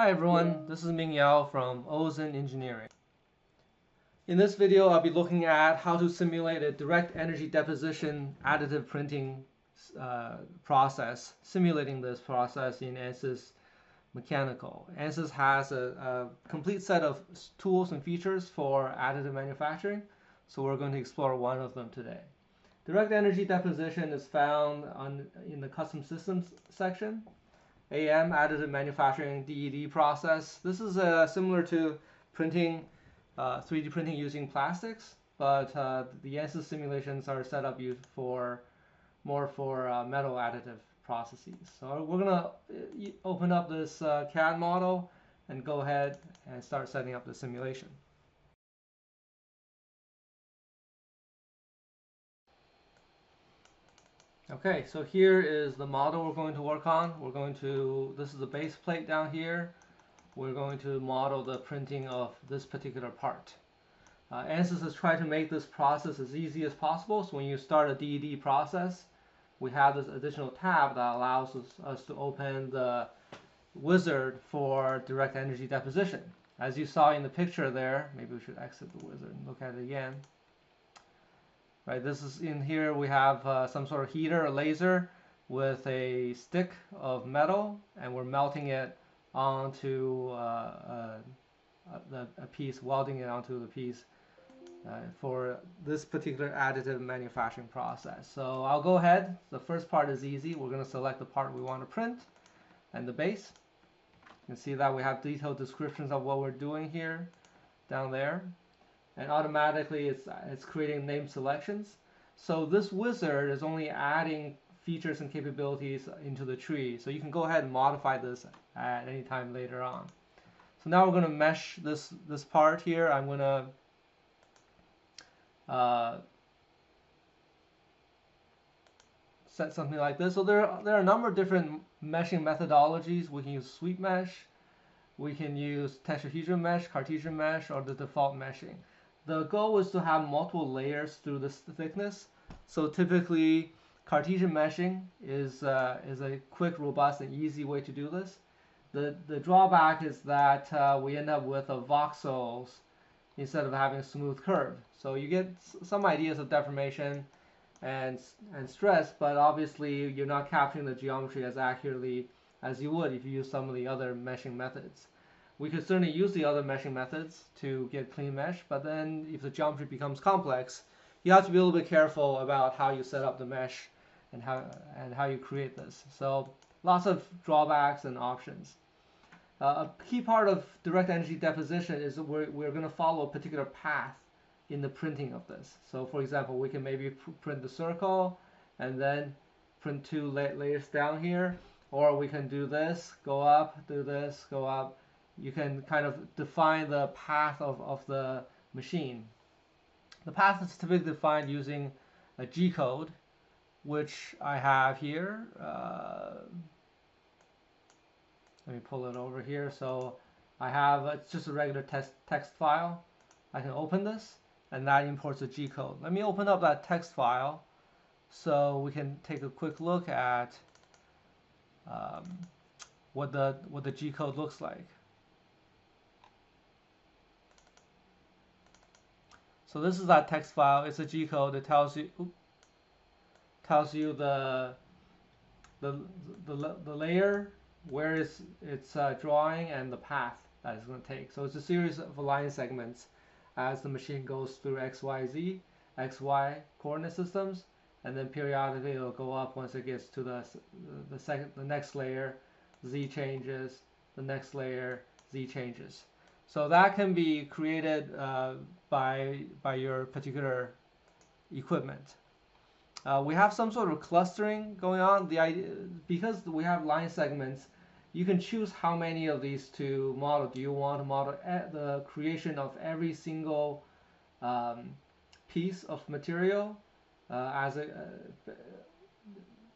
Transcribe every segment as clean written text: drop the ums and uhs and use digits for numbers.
Hi everyone, this is Ming Yao from Ozen Engineering. In this video, I'll be looking at how to simulate a direct energy deposition additive printing process, simulating this process in Ansys Mechanical. Ansys has a complete set of tools and features for additive manufacturing, so we're going to explore one of them today. Direct energy deposition is found in the custom systems section. AM, additive manufacturing, DED process. This is similar to printing, 3D printing using plastics, but the Ansys simulations are set up more for metal additive processes. So we're gonna open up this CAD model and go ahead and start setting up the simulation. Okay, so here is the model we're going to work on. This is the base plate down here. We're going to model the printing of this particular part. Ansys has tried to make this process as easy as possible. So when you start a DED process, we have this additional tab that allows us to open the wizard for direct energy deposition. As you saw in the picture there, maybe we should exit the wizard and look at it again. Right, this is in here. We have some sort of heater or laser with a stick of metal, and we're melting it onto a piece, welding it onto the piece for this particular additive manufacturing process. So I'll go ahead. The first part is easy. We're going to select the part we want to print and the base. You can see that we have detailed descriptions of what we're doing here down there. And automatically it's creating name selections. So this wizard is only adding features and capabilities into the tree. So you can go ahead and modify this at any time later on. So now we're going to mesh this part here. I'm going to set something like this. So there are a number of different meshing methodologies. We can use sweep mesh, we can use tetrahedron mesh, Cartesian mesh, or the default meshing. The goal is to have multiple layers through this thickness. So typically, Cartesian meshing is a quick, robust, and easy way to do this. The drawback is that we end up with voxels instead of having a smooth curve. So you get some ideas of deformation and stress, but obviously you're not capturing the geometry as accurately as you would if you use some of the other meshing methods. We could certainly use the other meshing methods to get clean mesh, but then if the geometry becomes complex, you have to be a little bit careful about how you set up the mesh and how you create this. So lots of drawbacks and options. A key part of direct energy deposition is that we're going to follow a particular path in the printing of this. So for example, we can maybe print the circle and then print two layers down here, or we can do this, go up, do this, go up. You can kind of define the path of the machine. The path is typically defined using a G code, which I have here. Let me pull it over here. So I have, it's just a regular text file. I can open this, and that imports a G code. Let me open up that text file so we can take a quick look at what the G code looks like. So this is that text file. It's a G code. It tells you the layer, where it's drawing, and the path that it's going to take. So it's a series of line segments as the machine goes through X, Y, Z, X, Y coordinate systems, and then periodically it'll go up once it gets to the next layer, Z changes, the next layer, Z changes. So that can be created by your particular equipment. We have some sort of clustering going on. Because we have line segments, you can choose how many of these to model. Do you want to model the creation of every single piece of material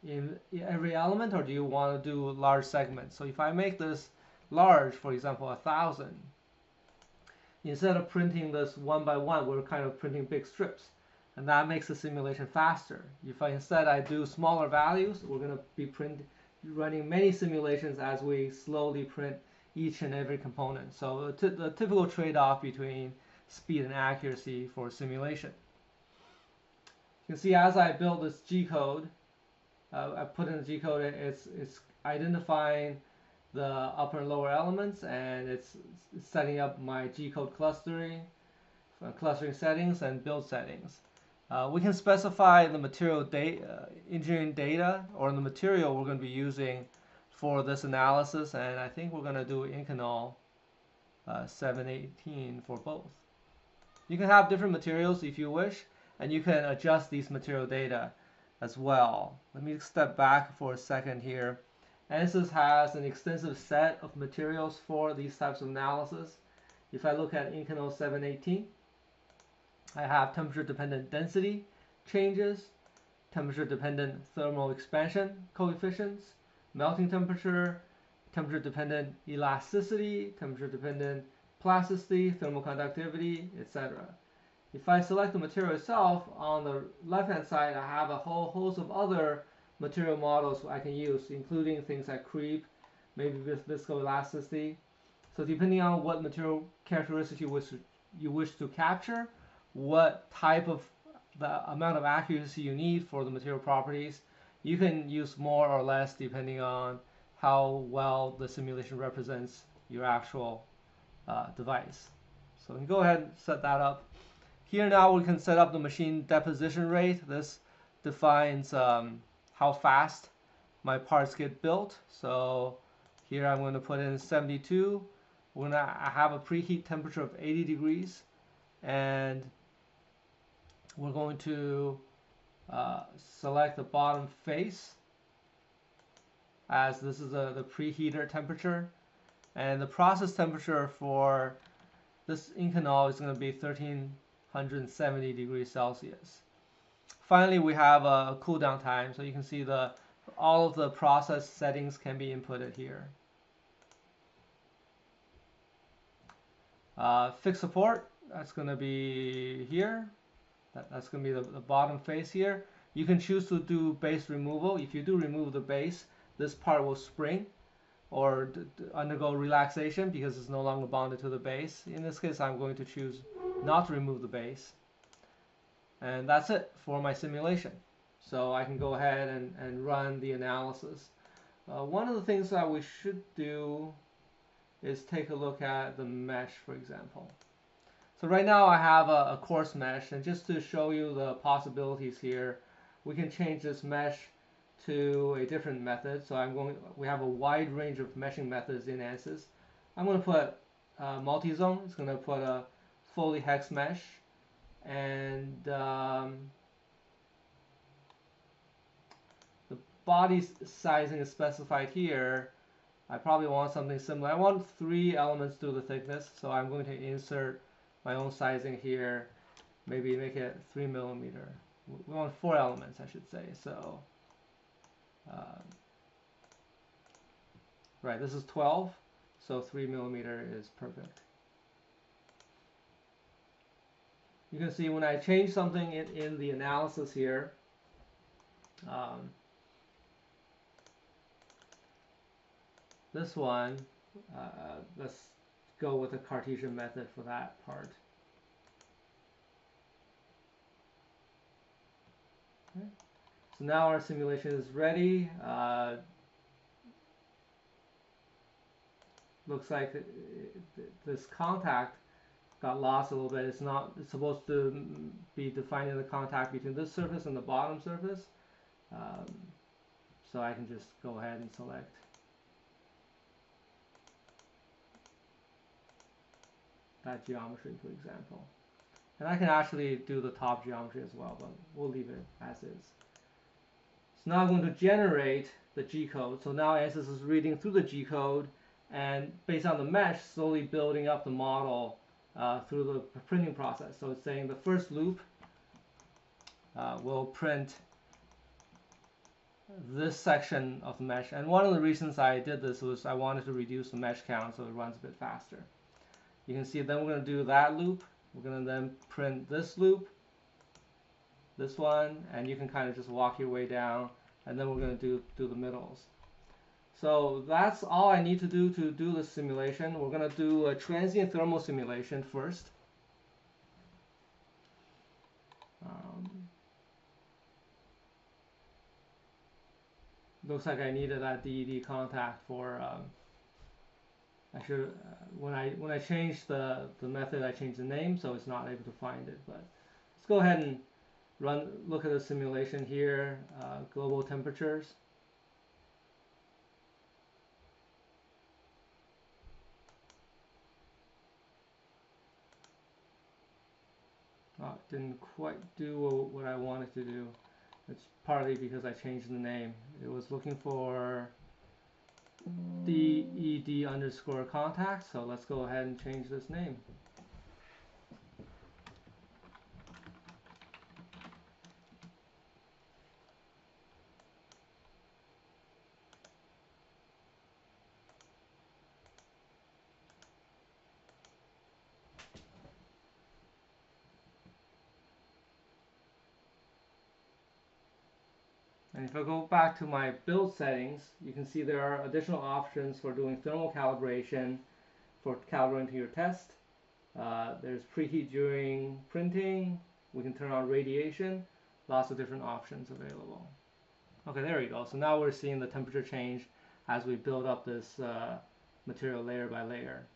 in every element, or do you want to do large segments? So if I make this large, for example, 1,000, instead of printing this one by one, we're kind of printing big strips, and that makes the simulation faster. If I do smaller values, we're going to be running many simulations as we slowly print each and every component. So the typical trade-off between speed and accuracy for simulation. You can see as I build this G code, I put in the G code, it's identifying the upper and lower elements, and it's setting up my G code clustering settings and build settings. We can specify the material engineering data or the material we're going to be using for this analysis, and I think we're going to do Inconel 718 for both. You can have different materials if you wish, and you can adjust these material data as well. Let me step back for a second here. Ansys has an extensive set of materials for these types of analysis. If I look at Inconel 718, I have temperature-dependent density changes, temperature-dependent thermal expansion coefficients, melting temperature, temperature-dependent elasticity, temperature-dependent plasticity, thermal conductivity, etc. If I select the material itself, on the left-hand side, I have a whole host of other material models I can use, including things like creep, maybe viscoelasticity. So depending on what material characteristics you wish to capture, what type of the amount of accuracy you need for the material properties, you can use more or less depending on how well the simulation represents your actual device. So we can go ahead and set that up. Here now we can set up the machine deposition rate. This defines how fast my parts get built. So here I'm going to put in 72. We're going to have a preheat temperature of 80 degrees, and we're going to select the bottom face, as this is the preheater temperature, and the process temperature for this Inconel is going to be 1370 degrees Celsius. Finally, we have a cool down time, so you can see all of the process settings can be inputted here. Fixed support, that's going to be here. That's going to be the bottom face here. You can choose to do base removal. If you do remove the base, this part will spring or undergo relaxation because it's no longer bonded to the base. In this case, I'm going to choose not to remove the base. And that's it for my simulation. So I can go ahead and run the analysis. One of the things that we should do is take a look at the mesh, for example. So right now I have a coarse mesh, and just to show you the possibilities here, we can change this mesh to a different method. So we have a wide range of meshing methods in Ansys. I'm going to put multi-zone. It's going to put a fully hex mesh, and the body sizing is specified here. I probably want something similar. I want 3 elements through the thickness, so I'm going to insert my own sizing here. Maybe make it 3 millimeter. We want 4 elements, I should say. So, right, this is 12, so 3 millimeter is perfect. You can see when I change something in the analysis here, this one, let's go with the Cartesian method for that part. Okay. So now our simulation is ready. Looks like this contact got lost a little bit. It's supposed to be defining the contact between this surface and the bottom surface. So I can just go ahead and select that geometry, for example. And I can actually do the top geometry as well, but we'll leave it as is. So now I'm going to generate the G code. So now Ansys is reading through the G code, and based on the mesh, slowly building up the model through the printing process. So it's saying the first loop will print this section of the mesh. And one of the reasons I did this was I wanted to reduce the mesh count so it runs a bit faster. You can see then we're going to do that loop. We're going to then print this loop, this one, and you can kind of just walk your way down, and then we're going to do the middles. So that's all I need to do the simulation. We're going to do a transient thermal simulation first. Looks like I needed that DED contact for. I should when I changed the method, I changed the name, so it's not able to find it. But let's go ahead and look at the simulation here. Global temperatures. Didn't quite do what I wanted to do. It's partly because I changed the name. It was looking for DED underscore contact, so let's go ahead and change this name. And if I go back to my build settings, you can see there are additional options for doing thermal calibration for calibrating to your test. There's preheat during printing. We can turn on radiation. Lots of different options available. Okay, there we go. So now we're seeing the temperature change as we build up this material layer by layer.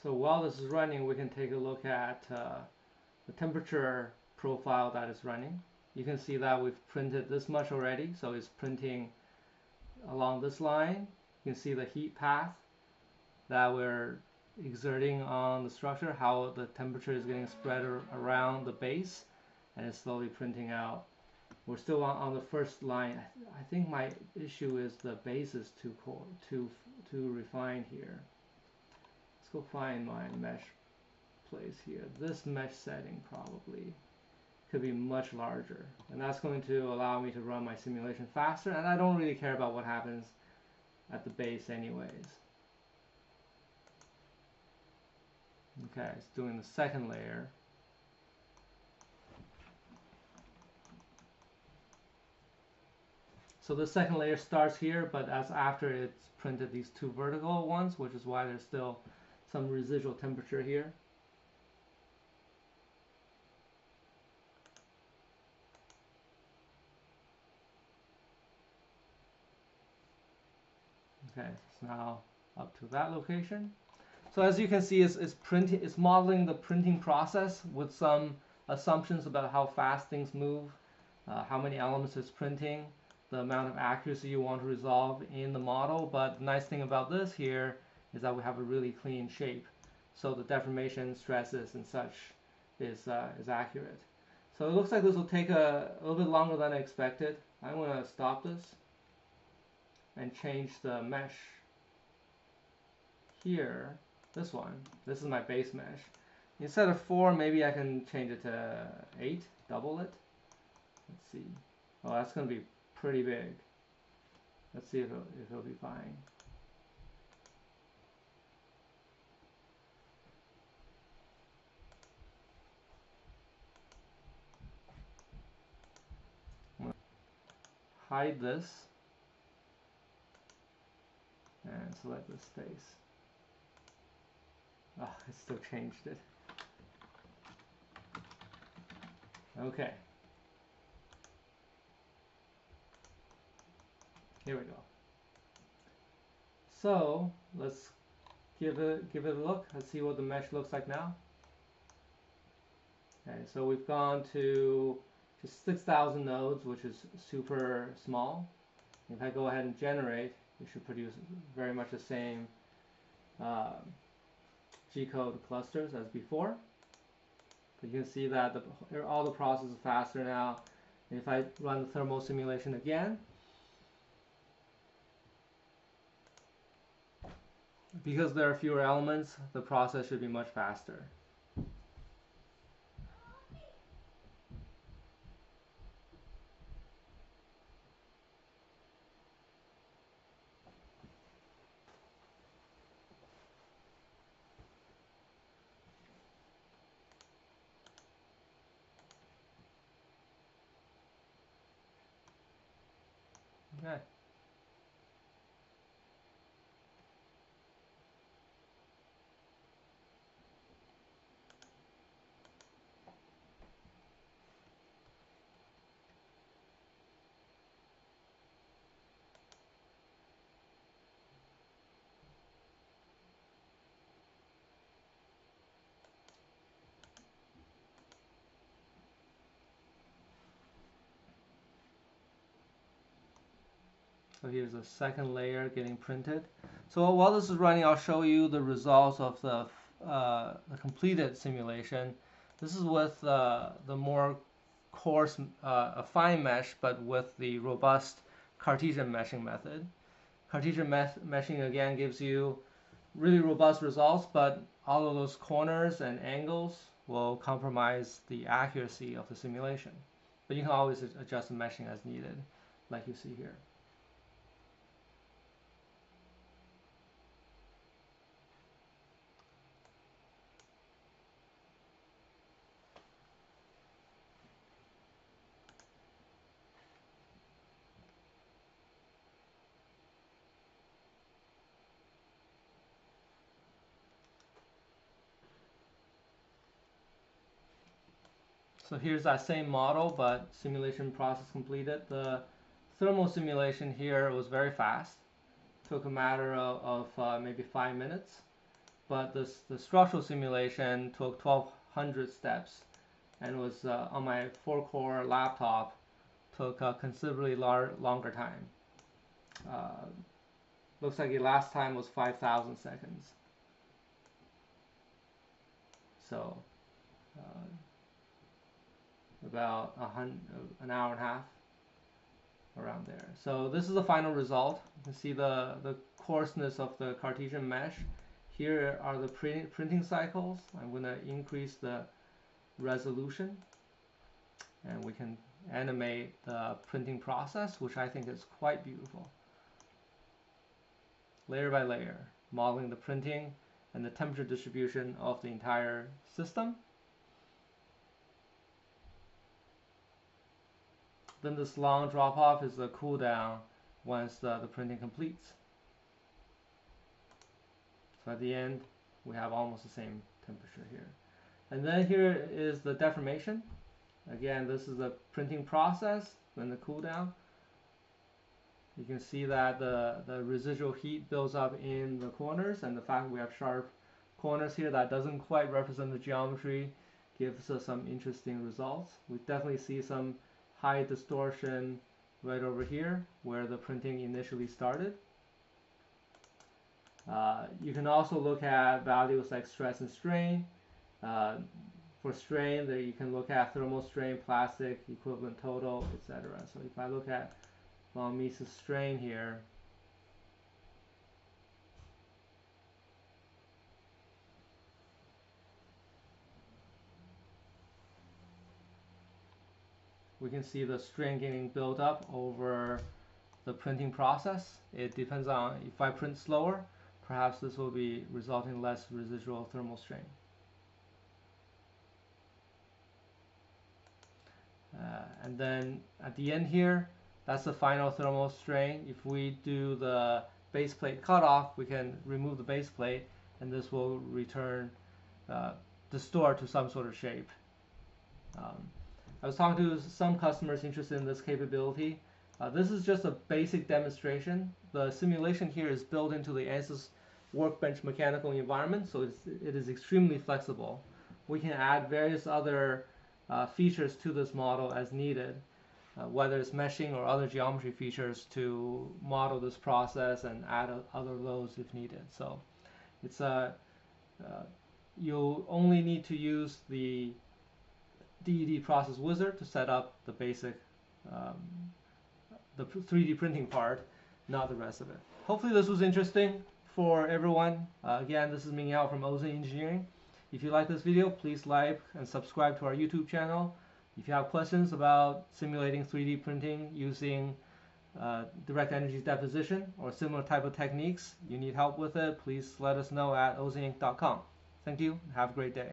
So while this is running, we can take a look at the temperature profile that is running. You can see that we've printed this much already, so it's printing along this line. You can see the heat path that we're exerting on the structure, how the temperature is getting spread around the base, and it's slowly printing out. We're still on the first line. I think my issue is the base is too refined here. Let's go find my mesh place here. This mesh setting probably could be much larger, and that's going to allow me to run my simulation faster, and I don't really care about what happens at the base anyways. Okay, it's doing the second layer. So the second layer starts here, but as after it's printed these two vertical ones, which is why there's still some residual temperature here. Okay, it's now up to that location. So as you can see, it's modeling the printing process with some assumptions about how fast things move, how many elements it's printing, the amount of accuracy you want to resolve in the model. But the nice thing about this here is that we have a really clean shape. So the deformation, stresses, and such is accurate. So it looks like this will take a little bit longer than I expected. I'm going to stop this and change the mesh here. This one. This is my base mesh. Instead of 4, maybe I can change it to 8, double it. Let's see. Oh, that's going to be pretty big. Let's see if it'll be fine. Hide this and select this face. Oh, it still changed it. Okay. Here we go. So let's give it a look. Let's see what the mesh looks like now. Okay, so we've gone to just 6,000 nodes, which is super small. If I go ahead and generate, it should produce very much the same G-code clusters as before. But you can see that all the process is faster now. If I run the thermal simulation again, because there are fewer elements, the process should be much faster. Okay. So here's the second layer getting printed. So while this is running, I'll show you the results of the completed simulation. This is with the more coarse, fine mesh, but with the robust Cartesian meshing method. Cartesian meshing again gives you really robust results, but all of those corners and angles will compromise the accuracy of the simulation. But you can always adjust the meshing as needed, like you see here. So here's that same model, but simulation process completed. The thermal simulation here was very fast. Took a matter of maybe 5 minutes. But the structural simulation took 1,200 steps and was on my 4-core laptop, took a considerably longer time. Looks like the last time was 5,000 seconds. So about an hour and a half, around there. So this is the final result. You can see the coarseness of the Cartesian mesh. Here are the printing cycles. I'm going to increase the resolution, and we can animate the printing process, which I think is quite beautiful. Layer by layer, modeling the printing and the temperature distribution of the entire system. Then this long drop off is the cool down once the printing completes. So at the end, we have almost the same temperature here. And then here is the deformation. Again, this is the printing process, then the cool down. You can see that the residual heat builds up in the corners, and the fact we have sharp corners here that doesn't quite represent the geometry gives us some interesting results. We definitely see some high distortion right over here where the printing initially started. You can also look at values like stress and strain. For strain, you can look at thermal strain, plastic, equivalent total, etc. So if I look at long Mises strain here, we can see the strain getting built up over the printing process. It depends on, if I print slower, perhaps this will be resulting in less residual thermal strain. And then at the end here, that's the final thermal strain. If we do the base plate cutoff, we can remove the base plate, and this will return, distort to some sort of shape. I was talking to some customers interested in this capability. This is just a basic demonstration. The simulation here is built into the Ansys workbench mechanical environment, so it is extremely flexible. We can add various other features to this model as needed, whether it's meshing or other geometry features to model this process and add other loads if needed. So it's you'll only need to use the DED process wizard to set up the basic the 3D printing part, not the rest of it. Hopefully this was interesting for everyone. Again, this is Ming Yao from Ozen Engineering. If you like this video, please like and subscribe to our YouTube channel. If you have questions about simulating 3D printing using direct energy deposition or similar type of techniques, you need help with it, please let us know at ozeninc.com. Thank you. Have a great day.